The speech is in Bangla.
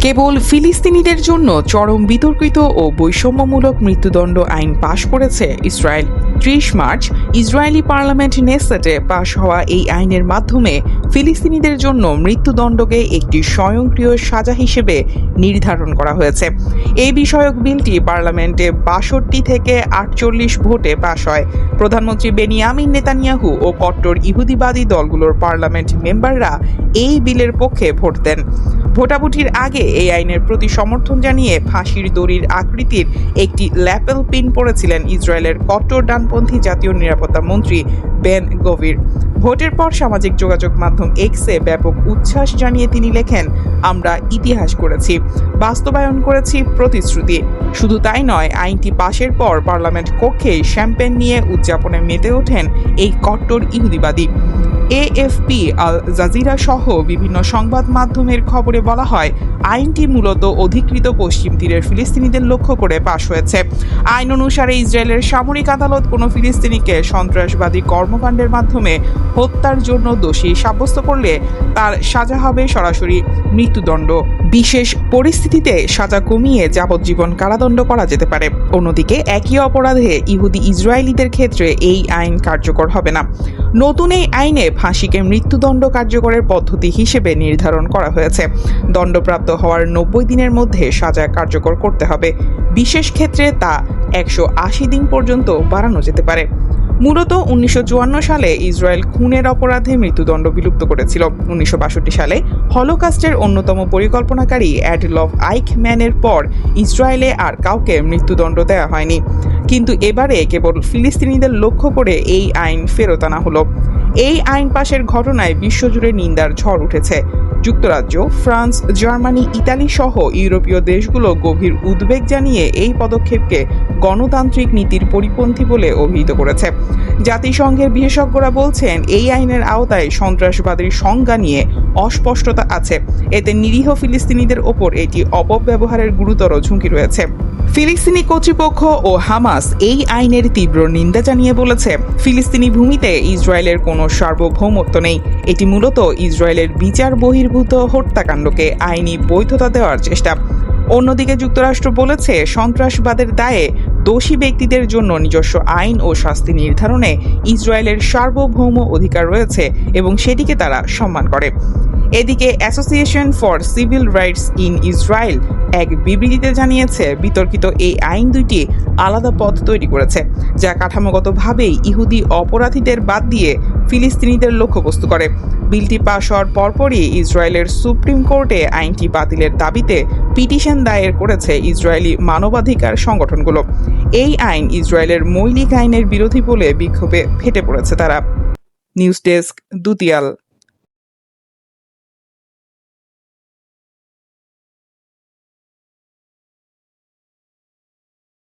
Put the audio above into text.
কেবল ফিলিস্তিনিদের জন্য চরম বিতর্কিত ও বৈষম্যমূলক মৃত্যুদণ্ড আইন পাশ করেছে ইসরায়েল। ৩০ মার্চ ইসরায়েলি পার্লামেন্ট নেসেটে পাশ হওয়া এই আইনের মাধ্যমে ফিলিস্তিনিদের জন্য মৃত্যুদণ্ডকে একটি স্বয়ংক্রিয় সাজা হিসেবে নির্ধারণ করা হয়েছে। এই বিষয়ক বিলটি পার্লামেন্টে ৬২ থেকে ৪৮ ভোটে পাশ হয়। প্রধানমন্ত্রী বেনিয়ামিন নেতানিয়াহু ও কট্টর ইহুদিবাদী দলগুলোর পার্লামেন্ট মেম্বাররা এই বিলের পক্ষে ভোট দেন। ভোটাভুটির আগে এই আইনের প্রতি সমর্থন জানিয়ে ফাঁসির দড়ির আকৃতির একটি ল্যাপেল পিন পড়েছিলেন ইসরায়েলের কট্টর ডানপন্থী জাতীয় নিরাপত্তা মন্ত্রী বেন গভির। ভোটের পর সামাজিক যোগাযোগ মাধ্যম এক্সে ব্যাপক উচ্ছ্বাস জানিয়ে তিনি লেখেন, আমরা ইতিহাস করেছি, বাস্তবায়ন করেছি প্রতিশ্রুতি। শুধু তাই নয়, আইনটি পাশের পর পার্লামেন্ট কক্ষেই শ্যাম্পেন নিয়ে উদযাপনে মেতে ওঠেন এই কট্টর ইহুদিবাদী। এএফপি, আল জাজিরা সহ বিভিন্ন সংবাদ মাধ্যমের খবরে বলা হয়, আইনটি মূলত অধিকৃত পশ্চিম তীরের ফিলিস্তিনিদের লক্ষ্য করে পাশ হয়েছে। আইন অনুসারে ইসরায়েলের সামরিক আদালত কোনো ফিলিস্তিনিকে সন্ত্রাসবাদী কর্মকাণ্ডের মাধ্যমে হত্যার জন্য দোষী সাব্যস্ত করলে তার সাজা হবে সরাসরি মৃত্যুদণ্ড। বিশেষ পরিস্থিতিতে সাজা কমিয়ে যাবজ্জীবন কারাদণ্ড করা যেতে পারে। অন্যদিকে একই অপরাধে ইহুদি ইসরায়েলিদের ক্ষেত্রে এই আইন কার্যকর হবে না। নতুন এই আইনে ফাঁসিকে মৃত্যুদণ্ড কার্যকরের পদ্ধতি হিসেবে নির্ধারণ করা হয়েছে। দণ্ডপ্রাপ্ত হওয়ার ৯০ দিনের মধ্যে সাজা কার্যকর করতে হবে। বিশেষ ক্ষেত্রে তা ১৮০ দিন পর্যন্ত বাড়ানো যেতে পারে। মূলত ১৯৫৪ সালে ইসরায়েল খুনের অপরাধে মৃত্যুদণ্ড বিলুপ্ত করেছিল। ১৯৬২ সালে হলোকাস্টের অন্যতম পরিকল্পনাকারী অ্যাডলফ আইখম্যানের পর ইসরায়েলে আর কাউকে মৃত্যুদণ্ড দেওয়া হয়নি। কিন্তু এবারে কেবল ফিলিস্তিনিদের লক্ষ্য করে এই আইন ফেরত আনা হলো। এই আইন পাশের ঘটনায় বিশ্বজুড়ে নিন্দার ঝড় উঠেছে। যুক্তরাজ্য, ফ্রান্স, জার্মানি, ইতালি সহ ইউরোপীয় দেশগুলো গভীর উদ্বেগ জানিয়ে এই পদক্ষেপকে গণতান্ত্রিক নীতির পরিপন্থী বলে অভিহিত করেছে। জাতিসংঘের বিশেষজ্ঞরা বলছেন, এই আইনের আওতায় সন্ত্রাসবাদীর সংজ্ঞা নিয়ে অস্পষ্টতা আছে। এতে নিরীহ ফিলিস্তিনিদের ওপর এটি অপব্যবহারের গুরুতর ঝুঁকি রয়েছে। ফিলিস্তিনি কর্তৃপক্ষ ও হামাস এই আইনের তীব্র নিন্দা জানিয়ে বলেছে, ফিলিস্তিনি ভূমিতে ইসরায়েলের কোনো সার্বভৌমত্ব নেই। এটি মূলত ইসরায়েলের বিচার বহির্ভূত হত্যাকাণ্ডকে আইনি বৈধতা দেওয়ার চেষ্টা। অন্যদিকে যুক্তরাষ্ট্র বলেছে, সন্ত্রাসবাদের দায়ে দোষী ব্যক্তিদের জন্য নিজস্ব আইন ও শাস্তি নির্ধারণে ইসরায়েলের সার্বভৌম অধিকার রয়েছে এবং সেটিকে তারা সম্মান করে। এদিকে association for civil rights in Israel এক বিবৃতিতে জানিয়েছে, বিতর্কিত এই আইন দুইটি আলাদা পথ তৈরি করেছে, যা কাঠামোগতভাবেই ইহুদি অপরাধীদের বাদ দিয়ে ফিলিস্তিনিদের লক্ষ্যবস্তু করে। বিলটি পাশ হওয়ার পরপরই ইসরায়েলের সুপ্রিম কোর্টে আইনটি বাতিলের দাবিতে পিটিশন দায়ের করেছে ইসরায়েলি মানবাধিকার সংগঠনগুলো। এই আইন ইসরায়েলের মৌলিক আইনের বিরোধী বলে বিক্ষোভে ফেটে পড়েছে তারা। News desk, দুতিয়াল।